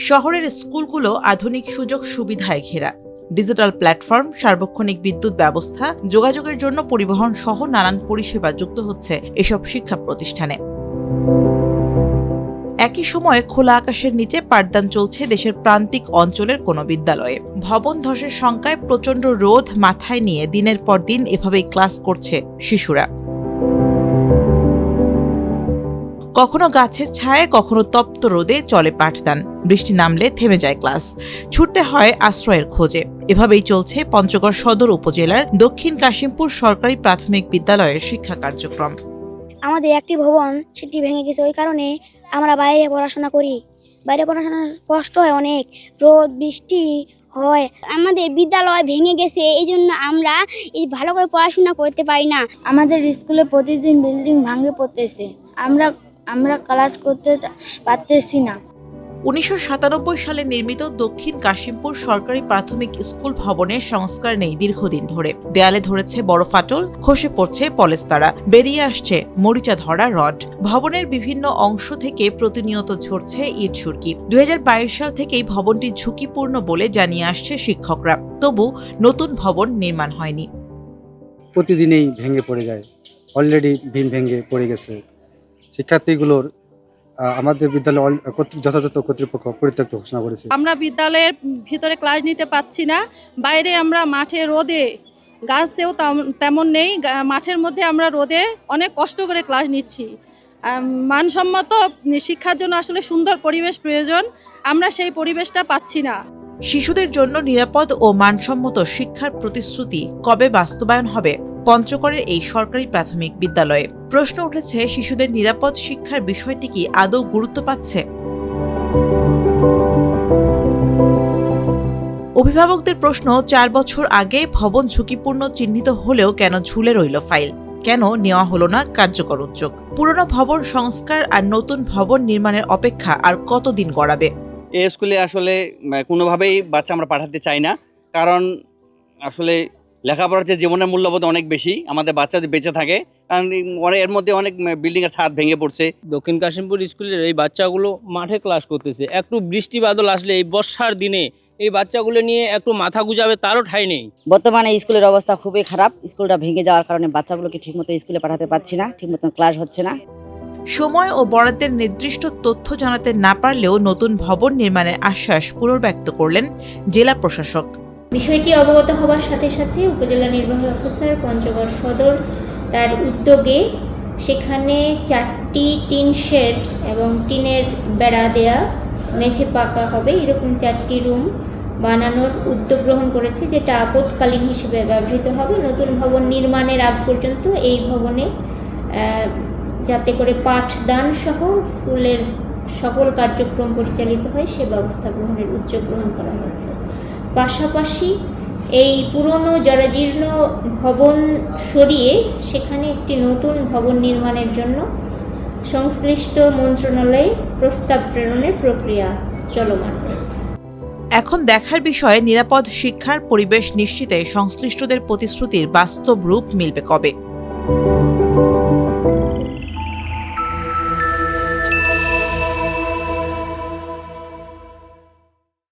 শহরের স্কুলগুলো আধুনিক সুযোগ সুবিধায় ঘেরা। ডিজিটাল প্ল্যাটফর্ম, সার্বক্ষণিক বিদ্যুৎ ব্যবস্থা, যোগাযোগের জন্য পরিবহন সহ নানান পরিষেবা যুক্ত হচ্ছে এসব শিক্ষা প্রতিষ্ঠানে। একই সময়ে খোলা আকাশের নিচে পাঠদান চলছে দেশের প্রান্তিক অঞ্চলের কোনো বিদ্যালয়ে। ভবন ধসের শঙ্কায় প্রচণ্ড রোদ মাথায় নিয়ে দিনের পর দিন এভাবেই ক্লাস করছে শিশুরা। কখনো গাছের ছায়ায়, কখনো তপ্ত রোদে চলে পাঠদান। বৃষ্টি নামলে থেমে যায় ক্লাস, ছুটতে হয় আশ্রয়ের খোঁজে। এভাবেই চলছে পঞ্চগড় সদর উপজেলার দক্ষিণ কাশিমপুর সরকারি প্রাথমিক বিদ্যালয়ের শিক্ষা কার্যক্রম। আমাদের একটি ভবন সেটি ভেঙে গেছে, ওই কারণে আমরা বাইরে পড়াশোনা করি। বাইরে পড়াশোনার কষ্ট হয় অনেক, রোদ বৃষ্টি হয়। আমাদের বিদ্যালয় ভেঙে গেছে, এই জন্য আমরা ভালো করে পড়াশোনা করতে পারি না। আমাদের স্কুলে প্রতিদিন বিল্ডিং ভাঙে পড়তেছে, আমরা ক্লাস করতে পারতেছি না। 1997 সালে নির্মিত দক্ষিণ কাশিমপুর সরকারি প্রাথমিক স্কুল ভবনের সংস্কার নেই দীর্ঘদিন ধরে। দেয়ালে ধরেছে বড় ফাটল, খসে পড়ছে পলেস্তারা, বেরিয়ে আসছে মরিচা ধরা রড। ভবনের বিভিন্ন অংশ থেকে প্রতিনিয়ত ঝরছে ইট সুরকি। 2022 সাল থেকেই ভবনটি ঝুঁকিপূর্ণ বলে জানিয়ে আসছে শিক্ষকরা। তবু নতুন ভবন নির্মাণ হয়নি। প্রতিদিনই ভেঙে পড়ে যায়, অলরেডি ভীম ভেঙে পড়ে গেছে। শিক্ষার্থীগুলোর আমাদের বিদ্যালয় যথাযথ কর্তৃপক্ষ পরিত্যক্ত ঘোষণা করেছে। আমরা বিদ্যালয়ের ভিতরে ক্লাস নিতে পাচ্ছি না, বাইরে আমরা মাঠে রোদে, গাছেও তেমন নেই, মাঠের মধ্যে আমরা রোদে অনেক কষ্ট করে ক্লাস নিচ্ছি। মানসম্মত শিক্ষার জন্য আসলে সুন্দর পরিবেশ প্রয়োজন, আমরা সেই পরিবেশটা পাচ্ছি না। শিশুদের জন্য নিরাপদ ও মানসম্মত শিক্ষার প্রতিশ্রুতি কবে বাস্তবায়ন হবে পঞ্চগড়ের এই সরকারি প্রাথমিক বিদ্যালয়ে? প্রশ্ন উঠেছে, শিশুদের নিরাপদ শিক্ষার বিষয়টি কি আদৌ গুরুত্ব পাচ্ছে? অভিভাবকদের প্রশ্ন, 4 বছর আগে ভবন ঝুঁকিপূর্ণ চিহ্নিত হলেও কেন ঝুলে রইল ফাইল? কেন নেওয়া হলো না কার্যকর উদ্যোগ? পুরনো ভবন সংস্কার আর নতুন ভবন নির্মাণের অপেক্ষা আর কতদিন গড়াবে? এই স্কুলে আসলে কোনোভাবেই বাচ্চা আমরা পাঠাতে চাই না, কারণ আসলে লেখাপড়ার চেয়ে জীবনের মূল্যবোধ অনেক বেশি। আমাদের বাচ্চা যদি বেঁচে থাকে, কারণ এর মধ্যে অনেক বিল্ডিংয়ের ছাদ ভেঙে পড়ছে। দক্ষিণ কাশিমপুর স্কুলের এই বাচ্চাগুলো মাঠে ক্লাস করতেছে, একটু বৃষ্টি বাদল আসলে এই বর্ষার দিনে এই বাচ্চাগুলো নিয়ে একটু মাথা গুজাবে তারও ঠাঁই নেই। বর্তমানে স্কুলের অবস্থা খুবই খারাপ। স্কুলটা ভেঙে যাওয়ার কারণে বাচ্চাগুলোকে ঠিকমতো স্কুলে পাঠাতে পারছি না, ঠিকমতো ক্লাস হচ্ছে না। সময় ও বরাদ্দের নির্দিষ্ট তথ্য জানাতে না পারলেও নতুন ভবন নির্মাণের আশ্বাস পুনর্ব্যক্ত করলেন জেলা প্রশাসক। বিষয়টি অবগত হবার সাথে সাথে উপজেলা নির্বাহী অফিসার পঞ্চগড় সদর তার উদ্যোগে সেখানে 4টি টিন শেড এবং টিনের বেড়া দেয়া, মেঝে পাকা হবে এরকম 4টি রুম বানানোর উদ্যোগ গ্রহণ করেছে, যেটা আপৎকালীন হিসেবে ব্যবহৃত হবে। নতুন ভবন নির্মাণের আগ পর্যন্ত এই ভবনে যাতে করে পাঠদান সহ স্কুলের সকল কার্যক্রম পরিচালিত হয় সে ব্যবস্থা গ্রহণের উদ্যোগ গ্রহণ করা হয়েছে। পাশাপাশি এই পুরনো জরাজীর্ণ ভবন সরিয়ে সেখানে একটি নতুন ভবন নির্মাণের জন্য সংশ্লিষ্ট মন্ত্রণালয়ে প্রস্তাব প্রেরণের প্রক্রিয়া চলমান রয়েছে। এখন দেখার বিষয়, নিরাপদ শিক্ষার পরিবেশ নিশ্চিতে সংশ্লিষ্টদের প্রতিশ্রুতির বাস্তব রূপ মিলবে কবে।